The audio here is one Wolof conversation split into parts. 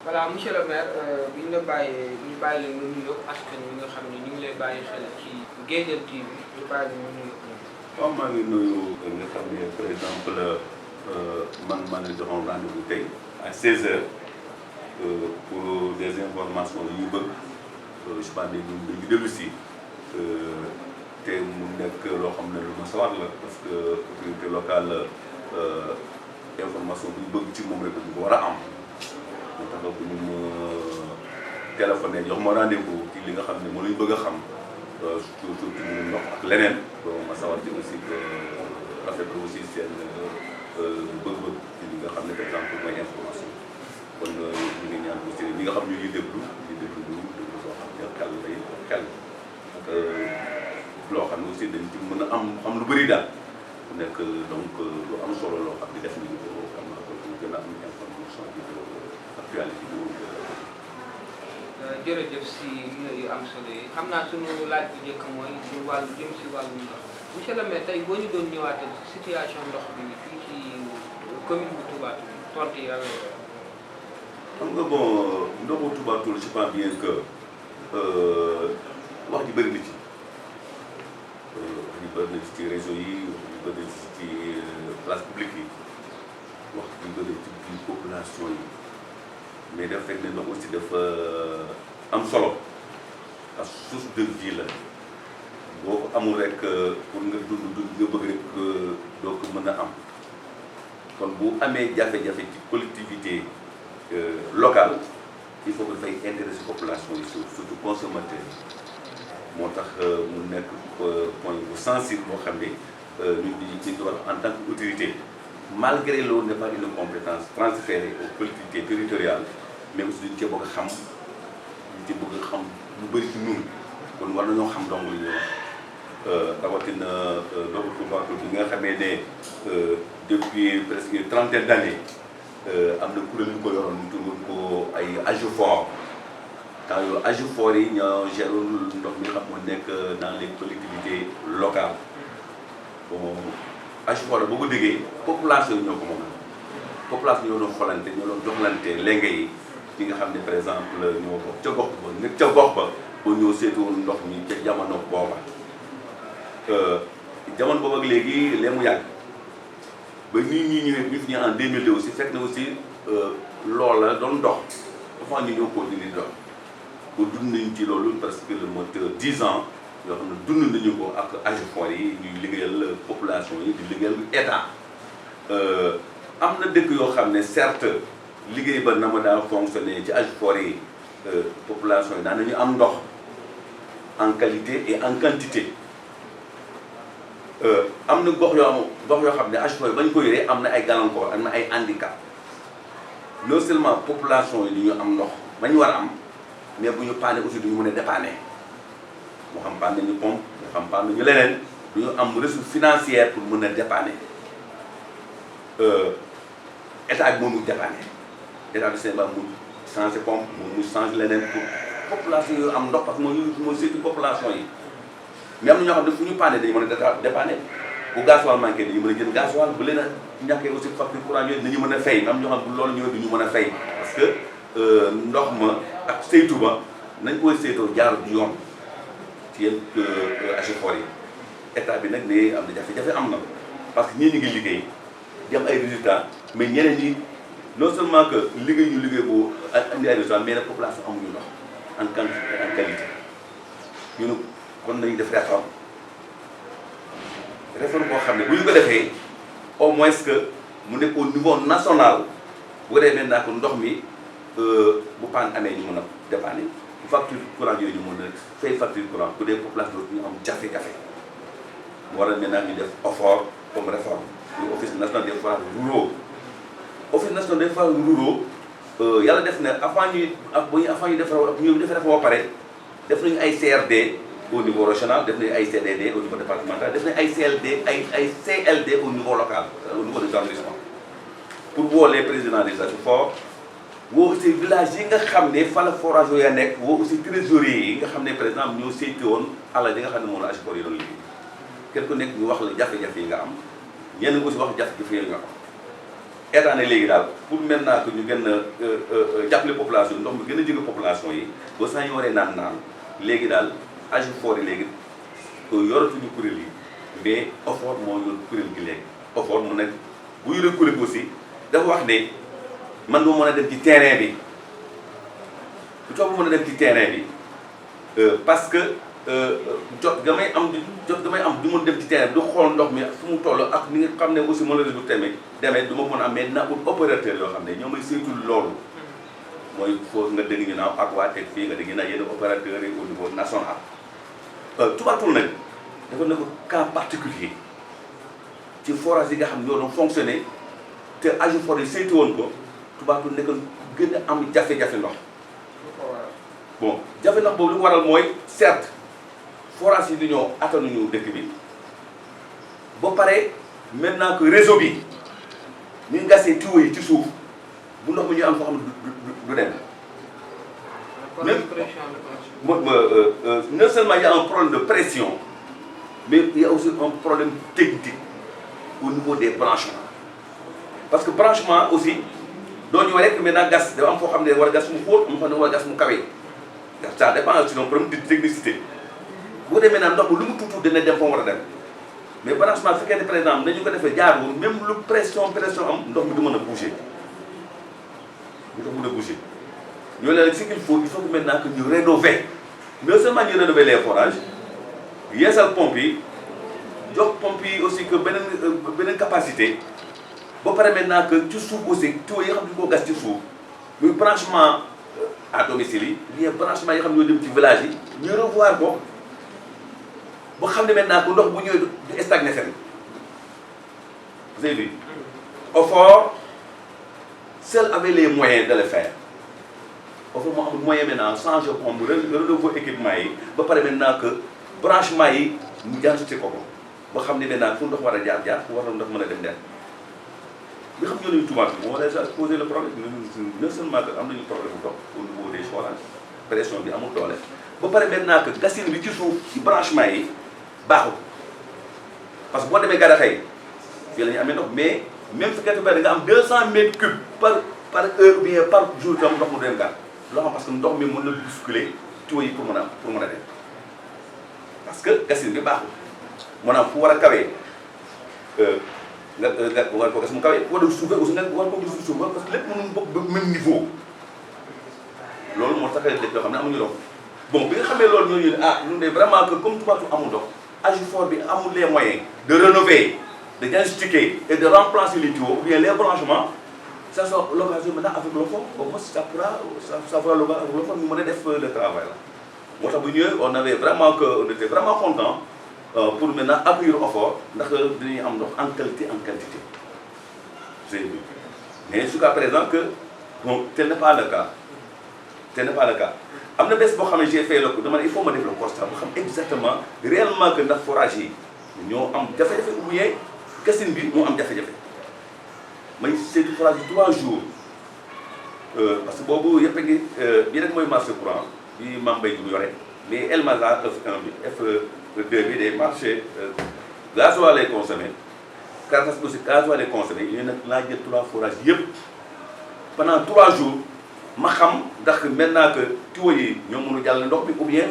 voilà monsieur le maire bi ñu la bàyyee ñu bàyyi leen nga nuyoo askan wi nga xam ne ñu ngi lay bàyyi xel ci Guédiawaye TV ñu bàyyi leen nga nuyoo. waaw maa ngi nuyu nga xam ne par exemple maa ngi joxoon rendez-vous tey à 16h pour des informations yu bëgg je pense ne ñun dañu dellu si te mu nekk loo xam ne lu ma sawar la parce que autorité locale information bu ñu bëgg ci moom rek dañu ko war a am. moo tax bu ñu ma téléphoné jox ma rendez-vous ci li nga xam ne moo lañu bëgg a xam surtout ñu ndox ak leneen donc ma sawar ci aussi rafetlu aussi seen bëgg-bëgg ci li nga xam ne par exemple mooy information kon ñu ngi ñaan aussi ñi nga xam ñu ngi déglu loo xam ne xel lay xel ak loo xam ne aussi dañ ci mën a am lu bëri daal mu nekk donc lu am solo loo xam ne def nañu ko xam naa ko pour gën a am information bi actualité bi jërëjëf si yu am solo yi xam naa suñu laaj bu njëkk mooy ñu wàllu jëm si wàllu ndox monsieur le maire tey boo ñu doon ñëwaatal situation ndox bi fii ci commune bu Touba Toul tontu yàlla xam nga bon ndoxu Touba Toul je pense bien que wax ji bëri na ci wax ji bëri na ci réseau yi wax ji bëri na ci place publique yi wax ji bëri ci biir population yi mais dafa fekk ne ndox aussi dafa am solo ak source de vie la boo ko amul rek pour nga dund nga bëgg rek doo ko mën a am kon bu amee jafe-jafe ci collectivité locale il faut que dafay intéresser population yi surtout consommateur moo tax mu nekk point bu sensible boo xam ne ñun ñu war en tant qu'autorité malgré loolu n'est pas une compétence transférée aux collectivités territoriales mais aussi dañu cee bëgg a xam dañu cee bëgg a xam lu bëri ci ñun kon war nañoo xam dong li ñuy wax rawatina ndoxu Touba Toul bi nga xamee ne depuis presque une trentaine d'années am na kuréel yu ko yoroon ñu tudd ko ay AGEFOR temps yooyu AGEFOR yi ñoo géroon ndox mi nga xam moo nekk dans les collectivités locales bon AGEFOR boo ko déggee population yi ñoo ko moom population ñoo doon xolante ñoo doon joxlante lenge yi ci nga xam ne par exemple ñoo bokk ca gox ba nekk ca gox ba ba ñoo seetoon ndox mi ca jamono booba jamono boobu ak léegi lee mu yàgg ba nii ñii ñëwee bi fi ñu en 2002 aussi fekk na aussi loola doon dox dafa ñu ñoo continuer di dox ba dund nañ ci loolu parce que le mot 10 ans yoo xam ne dund nañu ko ak AGEFOR yi ñuy liggéeyal population yi di liggéeyal état am na dëkk yoo xam ne certes liggéey ba na ma daa fonctionner ci AGEFOR yi population yi daan nañu am ndox en qualité et en quantité am na gox yoo xam ne AGEFOR yi ba ñu ko yoree am na ay gàllankoor am na ay handicap non seulement population yi du ñu am ndox ba ñu war a am mais bu ñu paane aussi du ñu mën a dépanner moo xam paan nañu pompe moo xam paan nañu leneen du ñu am ressource financière pour mën a dépanner état bi moom mu dépanner état du Sénégal mu changé pompe moom mu changé leneen pour population yooyu am ndox parce que mooy surtout population yi mais am na ñoo xam ne fu ñu paane dañu mën a dépanner bu gasoil manqué dañu mën a jël gasoil bu leen a ñàkkee aussi facture courant yooyu dañu mën a fay am ñoo xam ne bu loolu ñëwee duñu mën a fay parce que ndox ma ak saytu ba nañ koy saytoo jaar du yoon ci yenn AGEFOR yi état bi nag ne am na jafe-jafe am na parce que ñii ñu ngi liggéey di am ay résultats mais ñeneen ñi non seulement que liggéey ñu liggéey bu andi ay résultats mais nag population amuñu ndox en quantité en qualité ñu ne kon nañu def réforme boo xam ne bu ñu ko defee au moins que mu nekk au niveau national bu ko defee maintenant que ndox mi bu paan amee ñu mën a dépanner facture courant yooyu ñu mën a fay facture courant bu dee population ñu am jafe-jafe mu war a maintenant ñu def effort comme réforme muy office national des forages ruraux office national des forages ruraux yàlla def na avant ñuy def réforme ba pare def nañu ay CRD au niveau régional def nañu ay CDD au niveau départemental def nañu ay CLD au niveau local au niveau des arrondissements pour woo les présidents des AGEFOR woo aussi village yi nga xam ne fa la forage yooyu nekk woo aussi trésoriers yi nga xam ne par exemple ñoo saytu woon alal yi nga xam ne moom la AGEFOR yi doon liggéey kenn ku nekk ñu wax la jafe-jafe yi nga am ñenn aussi wax jafe-jafe yi nga am état ne léegi daal pour maintenant que ñu gën a jàppale population ndox mi gën a jege population yi ba saa ñu waree naan léegi daal AGEFOR yi léegi yoratuñu kuréel yi mais OFOR moo yor kuréel gi léegi. OFOR mu nekk bu yore kuréel gi aussi dafa wax ne man doo mën a dem ci terrain bi lu tax mën a dem ci terrain bi parce que jot ga may am du mën dem ci terrain bi du xool ndox mi fu mu toll ak ni nga xam ne aussi mën na du demee du ma mën a am mais dina ut opérateur yoo xam ne ñoo may saytul loolu mooy foofu nga dégg ñu naaw ak waa teg fii nga dégg naa yenn opérateurs yi au niveau national Toubatoul nag dafa nekk cas particulier ci forage yi nga xam ne ñoo doon fonctionné te AGEFOR yi saytu woon ko Toubatoul nekk gën a am jafe-jafe ndox bon jafe ndox boobu li ko waral mooy certes forage yi dañoo attanuñu dëkk bi ba pare maintenant que réseau bi ñu gasee tuyau yi ci suuf bu ndox mi ñu am foo xam ne du dem. même non seulement il y a un problème de pression mais il y a aussi un problème technique au niveau des branchements parce que branchement aussi doo ñu rek maintenant gas dafa am foo xam ne war a gas mu xóot am foo xam ne war a gas mu kawe ça dépend sur un problème de technicité bu ko demee naan ndox mi lu mu tuuti dina dem fa mu war a dem mais branchement su fekkee ne par exemple dañu ko defee jaarul même lu pression am ndox mi du mën a bouger du mën a bouger ñoo leen ce qu'il faut que maintenant que ñu rénover non seulement ñu rénover les forages yeesal pompe yi jox pompe yi aussi que beneen capacité ba pare maintenant que ci suuf aussi tuyaux yi nga xam ne ko gas ci suuf muy branchement à domicile yi bien branchement yi nga xam ne ñoo dem ci village yi ñu revoir ko ba xam ne maintenant que ndox bu ñëwee du stagné fenn vous avez vu OFOR seul avait les moyens de le faire OFOR moo amul moyen maintenant changer pompe renouveler équipement yi ba pare maintenant que branchement yi mu jaar ci ko ba xam ne maintenant fu ndox war a jaar fu war a ndox mën a dem bi xam ñoo nañu Toubatoul moo déjà posé le problème non seulement que am nañu problème ndox au niveau des forages pression bi amul doole ba pare maintenant que gasine bi ci suuf ci branchement yi baaxul parce que boo demee Gadaxay fii la ñu amee ndox mais même su fekkee nga am 200 mètres cubes par heure ou bien par jour tam ndox mu dem gàtt loo xam parce que ndox mi mën na bousculer tuyaux yi pour mën a dem parce que gasine bi baaxul maanaam fu war a kawee nga war ko gas mu kawee war a suufee aussi nga war ko gis suuf parce que lépp mënuñu bokk même niveau loolu moo tax dëkk yoo xam ne amuñu ndox bon bi nga xamee loolu ñooñu ne ñun de vraiment que comme Toubatoul amul ndox AGEFOR bi amul les moyens de rénover de diagnostiquer et de remplacer les tuyaux ou bien les branchements ça sera l'occasion maintenant avec l'OFOR au moins ça fera l'occasion avec l'OFOR ñu mën a def le travail là moo tax bu ñëwee on était vraiment content pour maintenant accueillir OFOR ndax dinañu am ndox en qualité mais jusqu'à présent que bon tel n'est pas le cas am na bés boo xam ne j'ai fait dama ne il faut ma def le constat ba xam exactement réellement que ndax forage yi ñoo am jafe-jafe ou bien gasine bi moo am jafe-jafe may seeti forage yi 3 jours parce que boobu yëpp a ngi bii rek mooy marché courant bi Mame Mbaye Diouf yore mais El Mazar F1 bi F2 bi day marché gasoil lay consommé Carfas aussi gasoil lay consommé ñu nag laa jël 3 forages yëpp pendant 3 jours ma xam ndax maintenant que tuyaux yi ñoo mënu jàll ndox bi ou bien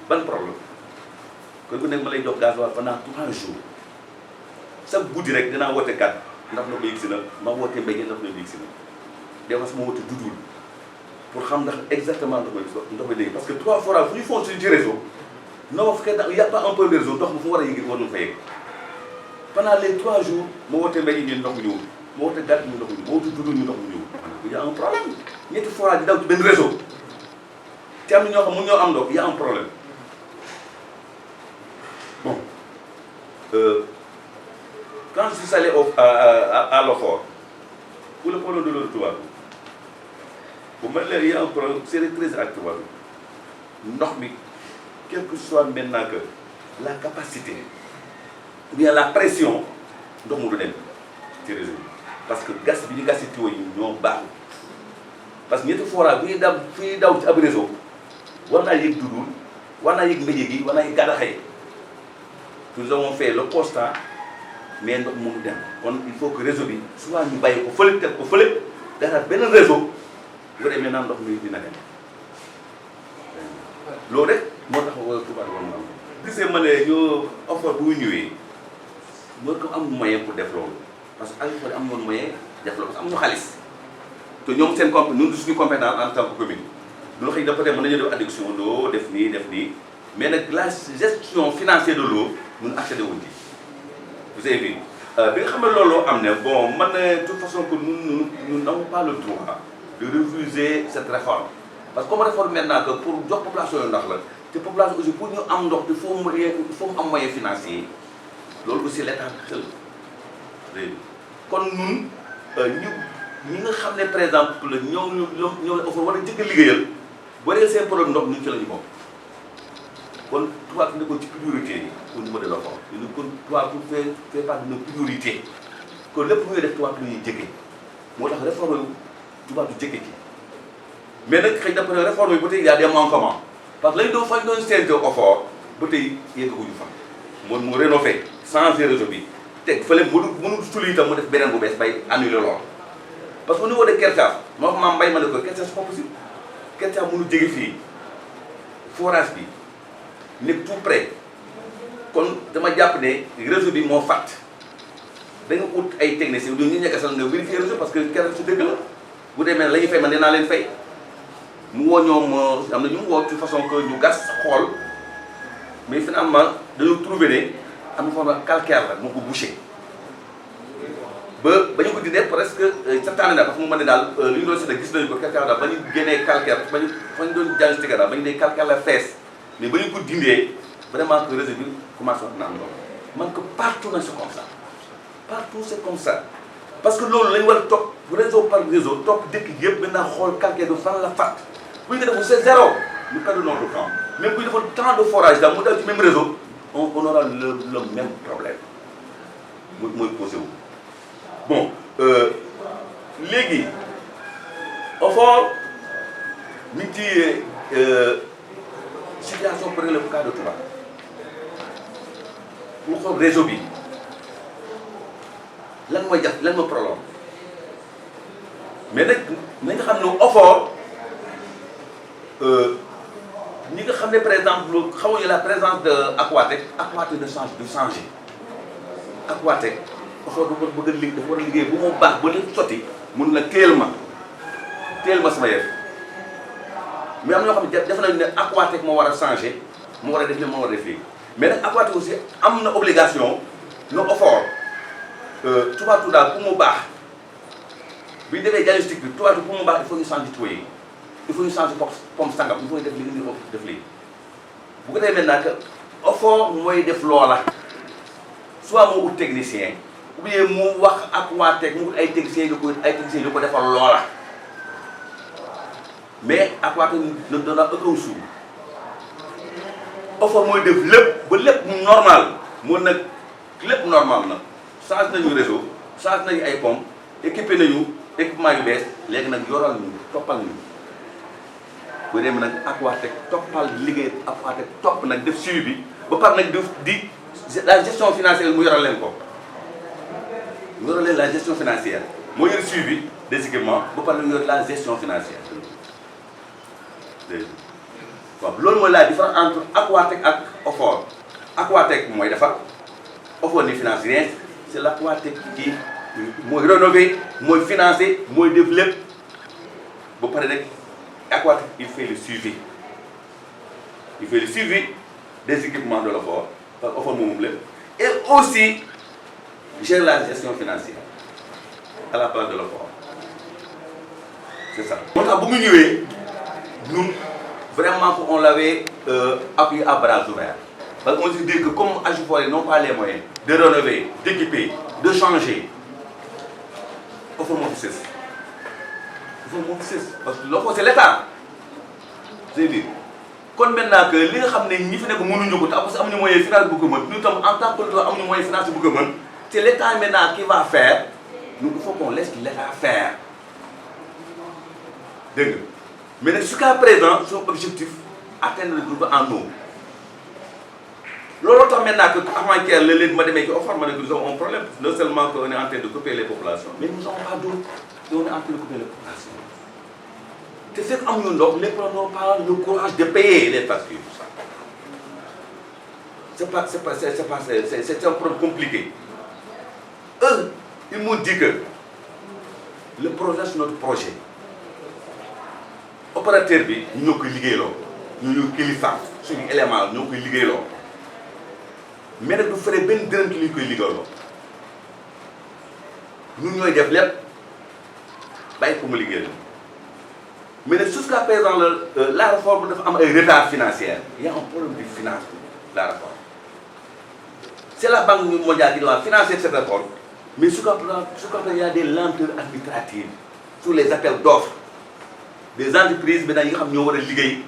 ban problème kon ku nekk ma lay jox gasoil pendant 3 jours chaque guddi rek dinaa woote kat ndax ndox mi yegsi na ma woote mbéy ndax ndox mi yegsi na des fois ma woote dudul pour xam ndax exactement ndox mi léegi parce que 3 forages fu ñu fonctionné ci réseau non bu fekkee ndax y' a pas un peu de réseau ndox mi fu mu war a yëngu war na fa yegg pendant les 3 jours ma woote mbéy ñu ndox mi ñëwul ma woote gàtt ñu ndox mi ñëwul ma woote dudul ñu ndox mi ñëwul il y a un problème ñetti forage di daw ci benn réseau te am na ñoo xam mun ñoo am ndox il y a un problème bon quand je suis allé à l'OFOR pour le problème de l'eau de Toubatoul bu mel ne il y a un problème c'est très à Toubatoul ndox mi quel que soit maintenant que la capacité ou bien la pression ndox mu du dem ci réseau bi parce que gas bi ñu gas ci tuyaux yi ñoo baaxul parce que ñetti forage bu ñuy daw ci ab réseau war naa yëg dudul war naa yëg mbéjéeg yi war naa yëg Gadaxay nous avons fait le constat mais ndox mënu dem kon il faut que réseau bi souvent ñu bàyyi ko fële teg ko fële dara benn réseau bu ko demee naan ndox mi dina dem loolu rek moo tax Touba war na am. gisee ma ne ñu offre bu ñëwee moo ko am moyen pour def loolu parce que Aliou Fodé am woon moyen def loolu parce que am ñu xaalis te ñoom seen ñun suñu compétence en tant que commune lu xëy na peut-être mën nañu def adduction d'eau def nii mais nag la gestion financière de l'eau ñun accédé wuñ ci. vous avez vu bi nga xam ne loolu am ne bon man de toute façon que nous n'avons pas le droit de refuser cette réforme parce que comme réforme maintenant que pour jox population yu ndax la te population aussi pour ñu am ndox il faut mu am moyen financier loolu aussi l'état xel léegi kon ñun ñi nga xam ne par exemple ñoo la offre war a jëkk a liggéeyal boo dee seen problème ndox ñun ci la ñu bokk kon tubaab bi ne ko ci priorité yi au niveau de l'offre ñu kon tubaab bu fait partie de nos priorités kon lépp lu ñuy def tubaab lu ñuy jëkkee moo tax réforme yu tubaab du jëkkee ci mais nag xëy na peut être réforme yi ba tey y a des manquements parce que lañ doon fañ doon séntu effort ba tey yeggaguñu fa mu rénové changer réseau bi teg fële mënu suli itam mu def beneen bu bees bay annuler lool parce que au niveau de Kertiaf moo xam maam mbay ma ne ko Kertiaf c'est pas possible Kertiaf mënu jege fii forage bi nekk tout près kon dama jàpp ne réseau bi moo fàtt da nga ut ay techniciens ñu ñekk sax nga vérifier réseau parce que Kertiaf si dëgg la bu demee la ñuy fay man dinaa leen fay mu woo ñoom am na ñu mu woo de façon que ñu gas xool mais finalement dañoo trouvé ne am na forme calcaire la moo ko bouché ba ñu ko dindee presque santaane na parce que mu mën ne daal li ñu doon seetlu gis nañu ko calcaire daal ba ñu génnee calcaire fa ñu doon diagnostiqué daal ba ñu ne calcaire la fees mais ba ñu ko dindee vraiment que réseau bi commencé wax na am ndox man que partout na c'est comme ça partout c'est comme ça parce que loolu lañu war a topp réseau par réseau topp dëkk yëpp maintenant xool calcaire bi fan la fàtt bu ñu ko defoon c'est zéro ñu perdre notre temps même bu ñu defoon tant de forage daal mu dal ci même réseau on aura le même problème mooy posé wu. bon léegi au fond ñu ngi ci situation pour le cas de Touba pour xool réseau bi lan mooy jafe lan mooy problème mais nag na nga xam ne effort ñi nga xam ne par exemple xamuñu la présence de Aquatec de changer Aquatec effort dafa bëgg a liggéey dafa war a liggéey bu mu baax ba lépp sotti mun na teel ma sama yëf mais am na ñoo xam ne def nañu ne Aquatec moo war a changer moo war a def li moo war a def lii mais nag Aquatec aussi am na obligation no effort Toubatoouta pour mu baax bu ñu defee diagnostic bi Toubatoouta pour mu baax il faut ñu changer tuyau yi il faut ñu changer pompe sangam il faut ñu def li nga def lii bu ko defee maintenant que effort mooy def loola soit moo ut technicien ou bien mu wax Aquatec mu ut ay techniciens yu ko defal loola mais Aquatec ne donna aucun sou effort mooy def lépp ba lépp normal moo nag lépp normal na change nañu réseau change nañu ay pompe équipé nañu équipement yu bees léegi nag yoral ñu toppal ñu bu demee nag Aquatec toppal liggéey Aquatec topp nag def suivi bi ba pare nag def di la gestion financière mu yoral leen ko mu yoral leen la gestion financière moo yor suivi des équipements ba pare yor la gestion financière dégg waaw loolu mooy la différence entre Aquatec ak effort Aquatec mooy defar effort ni finance rien c'est l'Aquatec qui mooy rénover mooy financer mooy def lépp ba pare nag Aquatec il fait le suivi des équipements de l'effort parce que effort moom lépp et aussi gère la gestion financière à la place de l'effort c'est ça. moo tax bu mu ñëwee ñun vraiment on l'avait appuyé à bras ouverts parce qu'on se dit que comme Aliou Fodé n'ont pas les moyens de rénover, d'équiper, de changer, il faut monter cesse. Parce que l'offre c'est l'État. C'est dire. Quand maintenant que les gens qui font que nous avons des moyens financiers, nous sommes en tant que nous avons des moyens financiers, c'est l'État maintenant qui va faire. Nous il faut qu'on laisse l'État faire. Mais jusqu'à présent, son objectif atteindre le groupe en eau. looloo tax maintenant que avant-hier léeg-léeg ma demee ci OFOR ma ne nous avons un problème non seulement qu'on est en train de couper les populations mais nous n'avons pas d'eau et on est en train de couper les populations te fekk amuñu ndox les gens n'ont pas le courage de payer les factures. C'est un problème compliqué. Eux, ils m'ont dit que le projet c'est notre projet. Opérateur bi ñoo koy liggéeyloo ñu kilifa suñu élément ñoo koy liggéeyloo mais nag du fere benn dërëm ci li ñu koy liggéeyloo ñun ñooy def lépp bàyyi ko mu liggéeyal mais nag jusqu'à présent la réforme dafa am ay retard financier. Il y a un problème de finance la réforme. C'est la Banque mondiale qui doit financer cette réforme, mais jusqu'à présent il y a des lenteurs administratives sur les appels d'offres. Des entreprises maintenant yi nga xam ñoo war a liggéey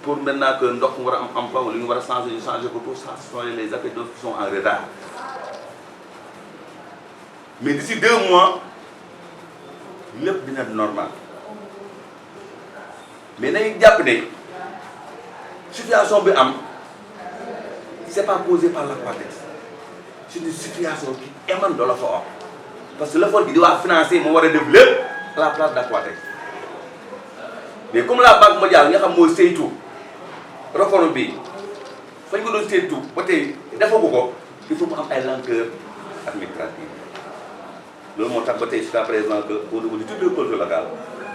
pour maintenant que ndox mu war a am emploi wala ñu war a changer ko tout ça ce sont les appels d'offres qui sont en retard. Mais d'ici 2 mois lépp dina normal mais nañu jàpp ne situation bi am c'est pas posé par l'Aquatech, c'est une situation qui émane de l'OFOR parce que l'OFOR qui doit financer moo war a def lépp à la place d'Aquatech. Mais comme la Banque mondiale nga xam mooy saytu réforme bi fañ ko doon saytu ba tey defagu ko il faut mu am ay lenteurs administratives loolu moo tax ba tey jusqu'à présent que au niveau de toutes les collectivités locales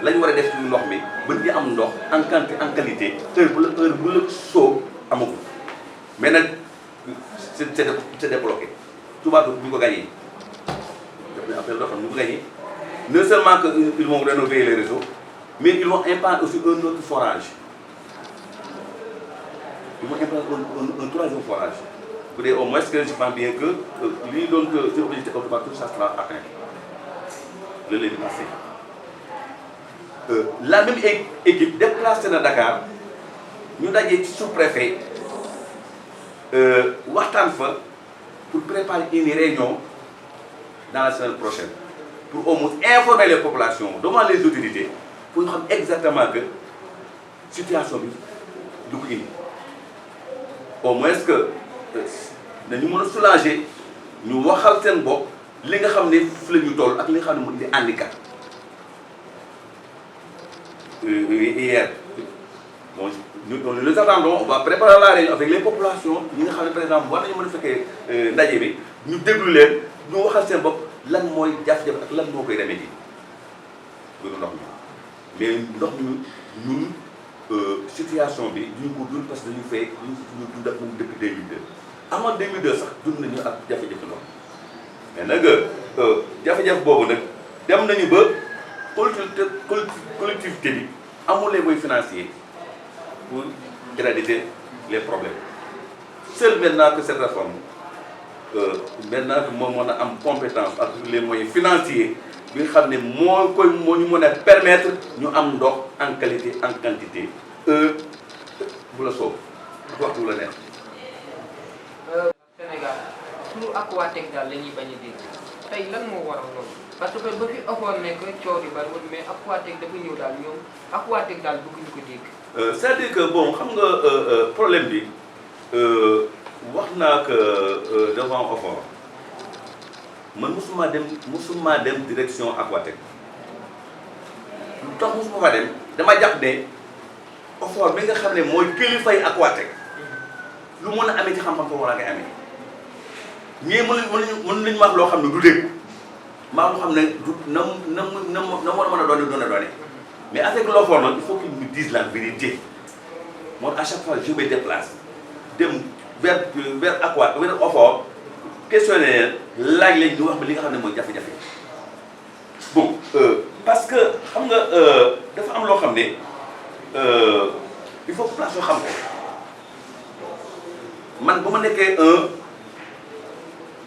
lañ war a def ci ndox mi ba di am ndox en quantité en qualité heure bu la soo amagul mais nag c'est débloqué. Touba bu ñu ko gagné def nañu appel d'offres ñu ko gagné non seulement que ils vont rénover les réseaux mais ils vont implanter aussi un autre forage. Ils vont implanter un troisième forage. Pour dire au moins que je pense bien que lui donc c'est obligé de tout ça sera atteint le lundi passé. La même équipe déplacée à Dakar ñu dajee ci sous-préfet waxtaan fa pour préparer une réunion dans la semaine prochaine pour au moins informer les populations devant les autorités pour ñu xam exactement que situation bi du ko indi au moins que nañu mën a soulager ñu waxal seen bopp li nga xam ne fu la ñu toll ak li nga xam ne mu indi handicap. Hier bon nous les attendons, on va préparer la réunion avec les populations ñi nga xam ne par exemple war nañu mën a fekkee ndaje bi ñu déglu leen ñu waxal seen bopp lan mooy jafe-jafe ak lan moo koy remédier loolu ndox mi mais ndox mi ñun situation bi duñu ko dund parce que dañu fay ñu dund ak moom depuis 2002 avant 2002 sax dund nañu ak jafe-jafe ndox mais nag jafe-jafe boobu nag dem nañu ba collectivité bi amul les moyens financiers pour éradiquer les problèmes. Seul maintenant que cette réforme maintenant que moom mën a am compétence ak les moyens financiers bi nga xam ne moo ñu mën a permettre ñu am ndox en qualité en quantité bu la soob waxtu bu la neex. Sénégal turu Aquatech daal la ñuy bañ a dégg tey lan moo waral loolu parce que ba fi OFOR nekk coow di bari mais Aquatech dafa ñëw daal ñoom Aquatech daal bëgguñu ko dégg. C'est-à-dire que bon xam nga problème bi wax naa que devant OFOR man musuma dem direction Aquatech lu tax musuma fa dem dama jàpp ne OFOR mi nga xam ne mooy kilifay Aquatech lu mën a amee ci xam-xam foofu la ngay amee ñii mën nañu wax loo xam ne du dégg maa loo xam ne du na war a mën a doone mais avec l'OFOR nag il faut qu'ils nous disent la vérité moi à chaque fois je me déplace dem vers Aquatech vers OFOR questionnaire laaj lañ ñu wax ba li nga xam ne mooy jafe-jafe bon parce que xam nga dafa am loo xam ne il faut que place yoo xam ko man bu ma nekkee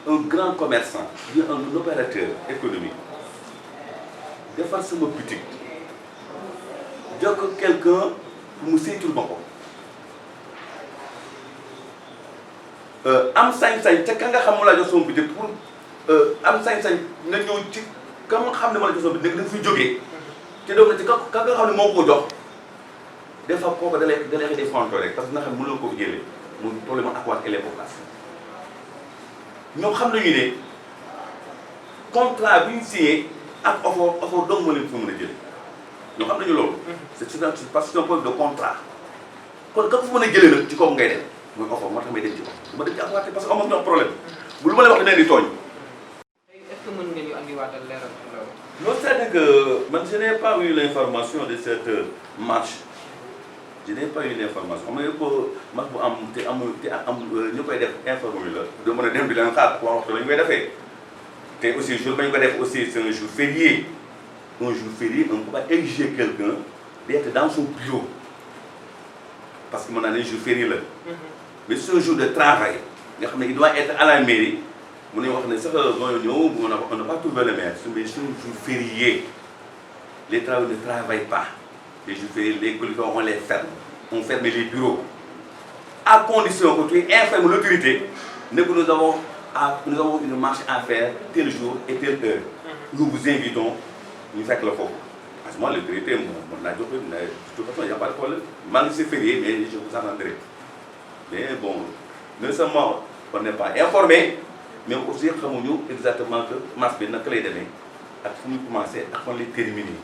un grand commerçant bien un opérateur économique defar sama boutique jox ko quelqu'un mu saytul ma ko am sañ-sañ te ka nga xam mu la jox sama boutique pour am sañ-sañ nga ñëw ci ka nga xam ne ma la jox sama boutique da nga fi jógee te doom na ci ka nga xam ne moo ko jox des fois kooku da lay défendre rek parce que nga xam ne mënoo ko jëlee muy problème Aquatec et les populations ñoom xam nañu ne contrat bi ñu signé ak offre dong moo leen fa mën a jël ñoo xam nañu loolu. c'est parce que c'est un problème de contrat kon ka fa mën a jëlee nag ci kaw ngay dem mooy offre moo tax may dem ci kaw du ma dem ci Aquatec parce que amoon na problème bu lu ma leen wax dinañ di tooñ. est-ce que mën nga ñu andiwaatal leeral ci loolu. non c'est-à-dire que man je n'ai pas eu l'information de cette marche je n'ai pas eu l'information xam nga ko marche bu am te amul ñu koy def informé la doo mën a dem di leen xaar ko waxtu la ñu koy defee te aussi jour ba ñu ko def aussi c'est un jour férié on ne peut pas exiger quelqu'un d'être dans son bureau parce que mën naa ne jour férié la mais c'est un jour de travail nga xam ne il doit être à la mairie mu ne wax ne sax mooy ñëw on n'a pas trouvé le maire mais c'est un jour férié les travailleurs ne travaillent pas les jours fériés les collectivités on les ferme on ferme les bureaux à condition que tu informes l'autorité ne que nous avons une marche à faire tel jour et telle heure nous vous invitons ñu fekk la foofu parce que moi l'autorité mën naa jox de toute façon il n'y a pas de problème maa ngi si férié mais je vous attendrai mais bon non seulement on n'est pas informé mais aussi xamuñu exactement que marche bi naka lay demee ak fu ñu commencé ak fan lay terminer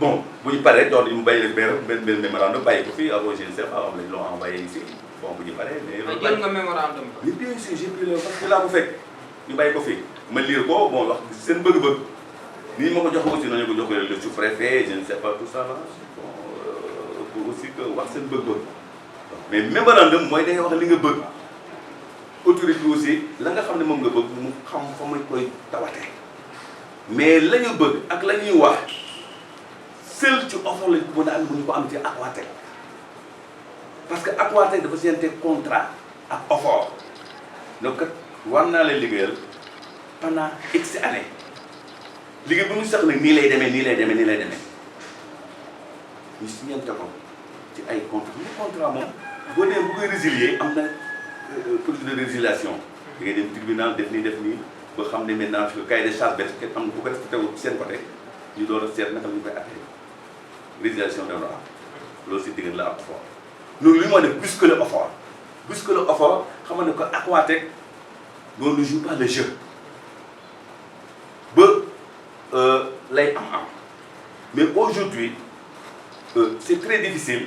bon bu ñu paree doon ñu bàyyi benn mémorandum bàyyi ko fii avant je ne sais pas am lañ loo envoyé ici bon bu ñu paree mais jël nga mémorandum mais bien sûr j'ai pris le parce que laa ko fekk ñu bàyyi ko fii ma lire ko bon wax seen bëgg-bëgg nii ma ko jox aussi nañu ko jox le sous-préfet je ne sais pas tout ça là bon pour aussi que wax seen bëgg-bëgg mais mémorandum mooy da ngay wax li nga bëgg autorité aussi la nga xam ne moom nga bëgg mu xam fa muy koy tawatee mais la ñu bëgg ak la ñuy wax seul ci offre lañ ko mën a am bu ñu ko am ci Aquatec parce que Aquatec dafa signante contrat ak offre donc war naa leen liggéeyal pendant X années liggéey bu ñu sax nag nii lay demee ñu signante ko ci ay contrat moom boo dee bu koy résilier am na procédure de résiliation da ngay dem tribunal def nii ba xam ne maintenant le cahier de charge kenn am bu ko respecté wu seen côté ñu door a seet naka la ñu koy attee résiliation da am loolu si diggante la ak offre loolu li moo def puisque le offre xam nga ne ko Aquatec on ne joue pas le jeu ba lay am mais aujourd'hui c'est très difficile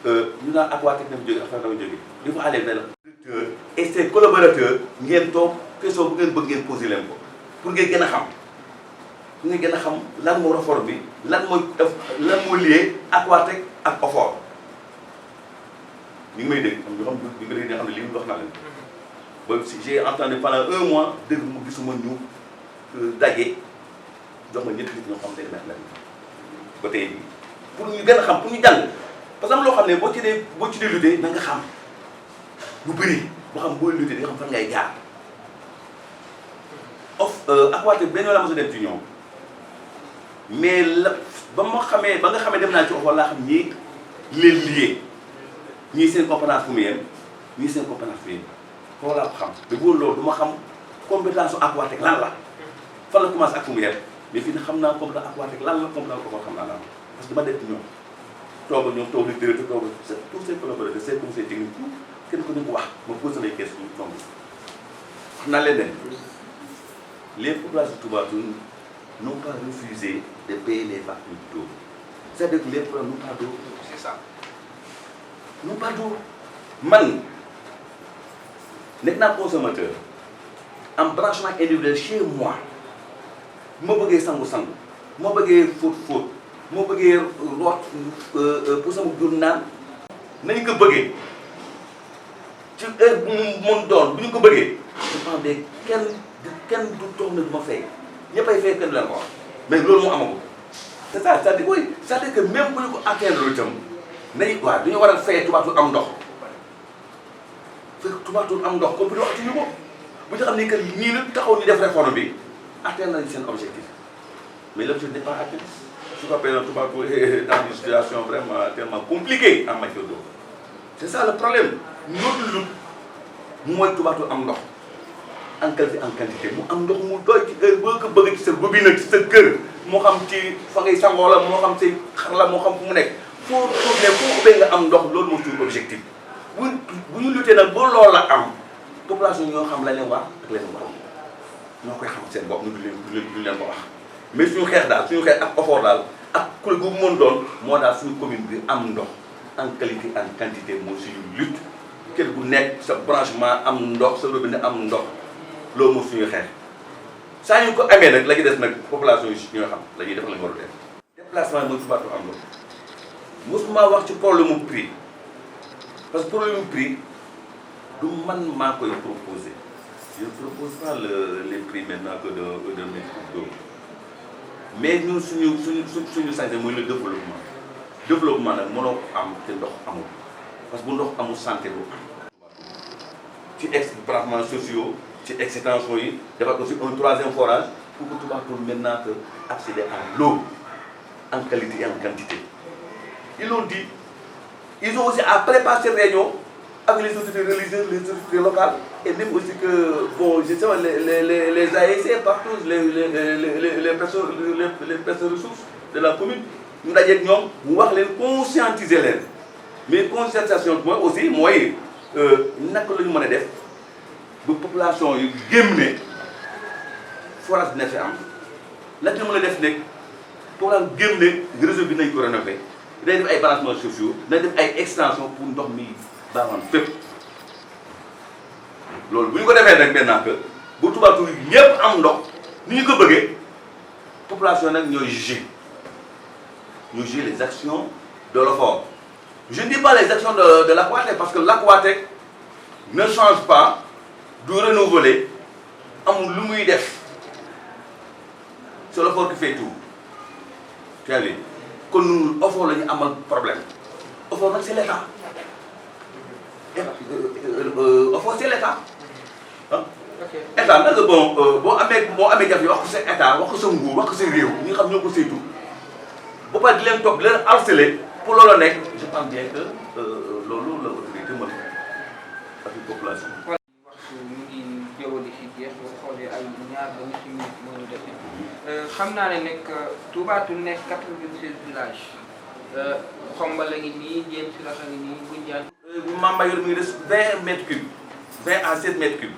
ñu naan Aquatec dem jóge affaire dama jóge il faut aller vers le directeur et ses collaborateurs ngeen toog question bu ngeen bëgg ngeen poser leen ko pour ngeen gën a xam lan moo réforme bi lan moo lié Aquatec ak offre ñu ngi may dégg am ñoo xam ñu ngi xam ne li mu wax naa leen ba j'ai entendu pendant 1 mois dégg mu gisuma ñu daje jox ma ñetti nit ñoo xam ne day mettre la ba tey pour ñu gën a xam pour ñu jàng parce que am loo xam ne boo ci dee lutter na nga xam lu bëri boo xam booy lutter di nga xam fan ngay jaar Aquatec benn la mos a dem ci ñoom mais la ba nga xamee dem naa ci offre laa xam ñii leen lié ñii seen compétence fu mu yem ñii seen compétence fu mu yem foofu laa ko xam mais boobu loolu du ma xam compétence su Aquatec lan la fan la commencé ak fu mu yem mais fii nag xam naa compétence Aquatec lan la compétence ko xam naa la parce que dama def ci ñoom toog li directeur toog tous ces collaborateurs ces conseils techniques tout kenn ko ñu ko wax ma posé les questions ñu tomb wax naa leen ne les populations de Toubatoul n'ont pas refusé de payer les factures d'eau. C'est-à-dire que les problèmes n'ont pas d'eau. C'est ça. N'ont pas d'eau. Man, nekk naa consommateur am branchement individuel chez moi ma bëggee sangu ma bëggee fóot ma bëggee root pour sama jur naan nañu ko bëggee ci heure bu mu mën doon bu ñu ko bëggee je pense que kenn du toog na du ma fay ñëppay fay kenn du leen ko wax mais loolu moo amagul c'est ça c'est-à-dire oui c'est-à-dire que même bu ñu ko atteindre itam nañu waaw du ñu war a fay Toubatoul am ndox fekk Toubatoul am ndox comme bu ñu waxtuñu ko bu ñu xam ne que ñii nag taxaw ñu def réforme bi atteindre nañu seen objectif mais l'objectif n'est pas atteint su ko appelé Toubatoul est dans une situation vraiment tellement compliquée en matière d'eau c'est ça le problème notre lutte mooy Toubatoul am ndox en qualité en quantité mu am ndox mu doy ci heure boo ko bëgg ci sa robinet ci sa kër moo xam ci fa ngay sangoo la moo xam ci xar la moo xam fu mu nekk foo tourné foo ubbee nga am ndox loolu moo suñu objectif bu ñu luttee nag ba loolu la am population ñoo xam la leen war ak leen war ñoo koy xam seen bopp ñu du leen ko wax mais suñu xeex daal suñu xeex ak effort daal ak kuréel gu mu mën doon moo daal suñu commune bi am ndox en qualité en quantité mooy suñu lutte kër gu nekk sa branchement am ndox sa robinet am ndox loolu mooy suñu xeex saa ñu ko amee nag la ñuy des nag population yi ñoo xam la ñuy def la ñu war a def déplacement mooy Touba am ndox mosuma wax ci problème mu prix parce que problème mu prix du man maa koy proposer je ne propose pas les prix maintenant que de mètre d'eau mais ñun suñu santé mooy le développement nag mënoo ko am te ndox amul parce que bu ndox amul santé du am ci branchements sociaux ci extension yi defar aussi un troisième forage pour que Touba Toul maintenant que accéder à l'eau en qualité et en quantité. Ils l'ont dit. Ils ont aussi à préparer cette réunion avec les autorités religieuses, les autorités locales, et même aussi que, bon, justement, les AEC, partout, les personnes ressources de la commune, nous avons les conscientiser les. Mais conscientisation, moi aussi, moi, naka la ñu mën a def ba population yu gëm ne forage dina fi am naka la mën a def nekk population gëm ne réseau bi nañ ko rénover day def ay branchements sociaux nañ def ay extension pour ndox mi baaxoon fépp loolu bu ñu ko defee nag maintenant que bu Touba Toul ñëpp am ndox ni ñu ko bëggee population nag ñooy juger les actions de l'OFOR. Je ne dis pas les actions de l'Aquatec parce que l'Aquatec ne change pas, de renouveler, amul lu muy def. C'est l'OFOR qui fait tout. Tu as vu? Quand nous offrons un problème, l'OFOR c'est l'État. L'OFOR c'est l'État. État nag bon boo amee jafe wax ko sa état wax ko sa nguur wax ko sa réew ñi nga xam ñoo ko saytu ba pare di leen topp di leen harceler pour loolu nekk je pense bien que loolu la autorité mën ak population. waxtu mu ngi jëwali si jeex boo xoolee ay ñaar ba ñetti minutes moo ñu def xam naa ne nekk Touba Toul nekk 96 villages Xombal a ngi nii Jéem si Lax a ngi nii Ngoundiane. Mambayor mi ngi des 20 mètres cubes 20 à 7 mètres cubes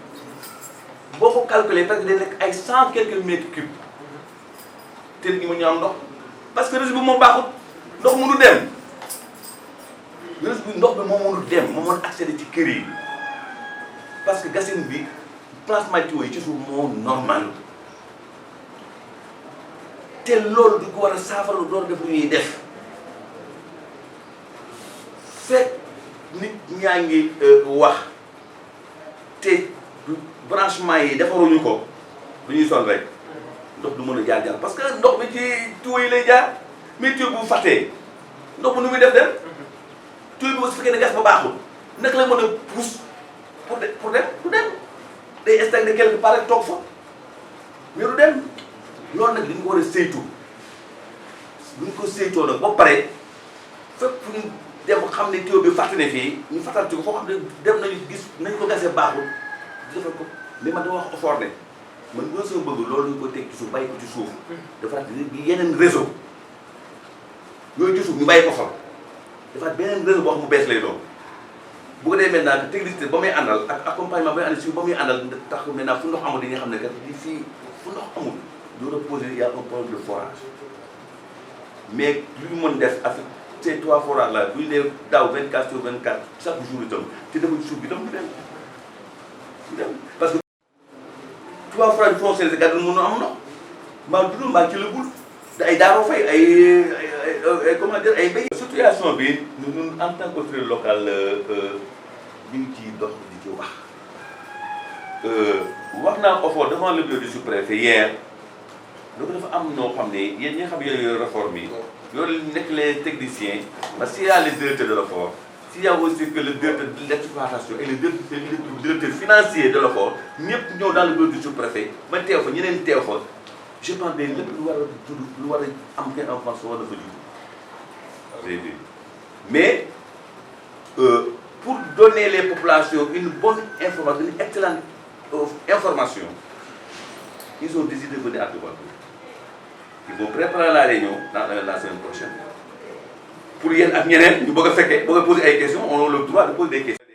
boo ko calculé parce que day nekk ay 100 quelques mètres cubes te nit ñi mu ñu am ndox parce que réseau bi moom baaxut ndox mënu dem. ndox bi moo mënul dem moo mën accéder ci kër yi parce que gasin bi placement tuyau yi ci suuf moo normal te loolu du ko war a saafara door def lu ñuy def fekk nit ñaa ngi wax te branchement yi defaruñu ko du ñuy sol rek ndox du mën a jaar parce que ndox bi ci tuyau yi lay jaar mais tuyau bu fàttee ndox bu nu muy def dem tuyau bi aussi fekkee ne gas ba baaxul naka la mën a pousse pour dem du dem day stagné quelque part rek toog fa mais du dem loolu nag li ñu ko war a saytu bu ñu ko saytoo nag ba pare fépp fu ñu dem xam ne tuyau bi fàtte ne fii ñu fàttali ko foo xam ne dem nañu gis nañ ko gasee baaxul defal ko mais man dama wax effort ne man boo soo bëgg loolu ñu ko teg ci suuf bàyyi ko ci suuf dafa yeneen réseau yooyu ci suuf ñu bàyyi ko fa dafa beneen réseau boo xam mu bees lay doon bu ko dee maintenant technicité ba muy àndal ak accompagnement ba muy àndal si ba muy àndal tax maintenant fu ndox amul dañuy xam ne kat di fii fu ndox amul ñu reposer y a un problème de forage mais lu ñu mën def avec ces 3 forages là bu ñu nee daaw 24 sur 24 chaque jour itam te defuñ suuf bi itam du dem parce que 3 forages bi fonctionné si gàddu mënu am ndox mbaa dund mbaa ci la bul te ay daaroo fay ay comment dire ay béy. situation bi ñun en tant qu'autorité locale ñu ngi ciy dox di ci wax naa OFOR devant le bureau du sous-préfet hier donc dafa am ñoo xam ne yéen ñi nga xam ne yooyu réforme yi yooyu nekk les techniciens parce que s'il y a les directeurs de l'OFOR s'il y a aussi que le directeur de l'exploitation et le directeur financier de l'OFOR ñëpp ñëw dans le bureau du sous-préfet ma teew fa ñeneen teew fa je pense que lépp lu war a tudd lu war a am kenn enfance war na fa jiitu mais pour donner les populations une bonne information une excellente information ils ont décidé de venir à Touba Toul. Ils vont préparer la réunion dans la semaine prochaine pour yéen ak ñeneen ñu bëgg a fekkee bëgg a poser ay questions on a le droit de poser des questions.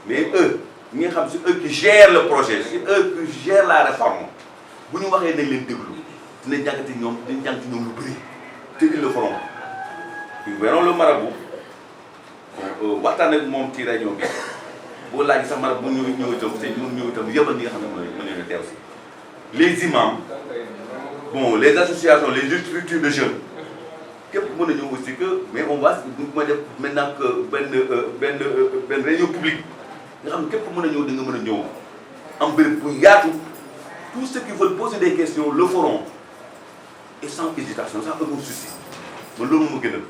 Mais eux ñi nga xam c'est eux qui gèrent le projet c'est eux qui gèrent la réforme bu ñu waxee nañ leen déglu dina jàngati ñoom dina jàng ci ñoom lu bëri te ils le feront. Ils verront le marabout waxtaan ak moom ci réunion bi boo laaj sax marabout bu ñëw itam te ñëw itam yëbal ñi nga xam ne mën nañu teew si les imams bon les associations les structures de jeunes képp mën na ñëw aussi que mais on va ma def maintenant que benn réunion publique nga xam ne képp mën a ñëw da nga mën a ñëw am béréb bu yaatu tous ceux qui veulent poser des questions le feront et sans hésitation sans aucun souci man loolu moo ma gënal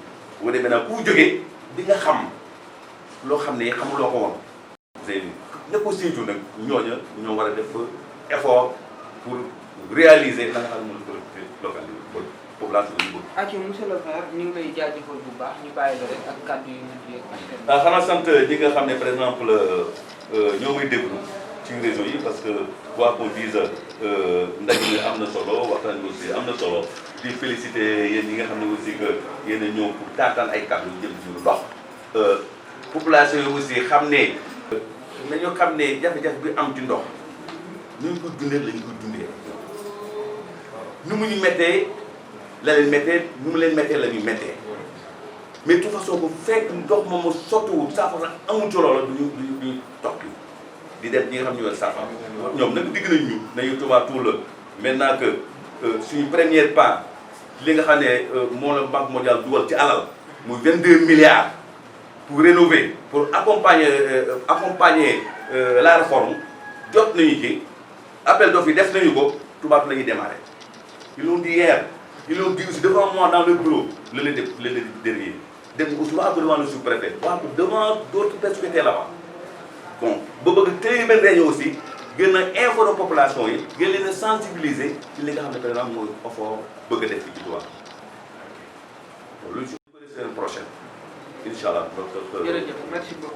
bu ko defee nag ku jógee di nga xam loo xam ne xamuloo ko woon. c'est ñëpp aussi Sédhiou nag ñooña ñoo war a def effort pour réaliser la nga xam ne mooy collectivité locale yi population yi bëgg. ak monsieur le maire ñu ngi lay jaajëfal bu baax ñu bàyyi la rek ak kàddu yu mujj yeeg askan wi. xanaa sant ñi nga xam ne par exemple ñoo may déglu ci réseau yi parce que quoi qu'on dise ndaje mi am na solo waxtaan bi aussi am na solo di féliciter yéen ñi nga xam ne aussi que yéen a ñëw pour taataan ay kàddu jëm ci lu dox. population yi aussi xam ne nañoo xam ne jafe-jafe bi am ci ndox ñu ngi ko dundee la ñu ko dundee nu mu ñu méttee la leen méttee nu mu leen méttee la ñu méttee mais de toute façon bu fekk ndox moom moo sottiwul saafara amul ci loolu duñu toog di def ñi nga xam ne ñu saafara ñoom nag digg nañ ñu nañu Touba Toul la maintenant que suñu première part li nga xam ne moo la Banque mondiale dugal ci alal muy 22 milliards pour rénover pour accompagner la réforme jot nañu ci appel d'offres yi def nañu ko Touba Toul la ñuy démarrer. Ils l'ont dit hier, ils l'ont dit aussi devant moi dans le bureau le dernier. Devant le sous-préfet, devant d'autres personnes qui étaient là-bas. Bon, si vous avez une réunion aussi, vous avez informer la population, vous avez sensibiliser sur les gens qui ont fait des victoires. C'est le prochain. Inch'Allah. Merci beaucoup.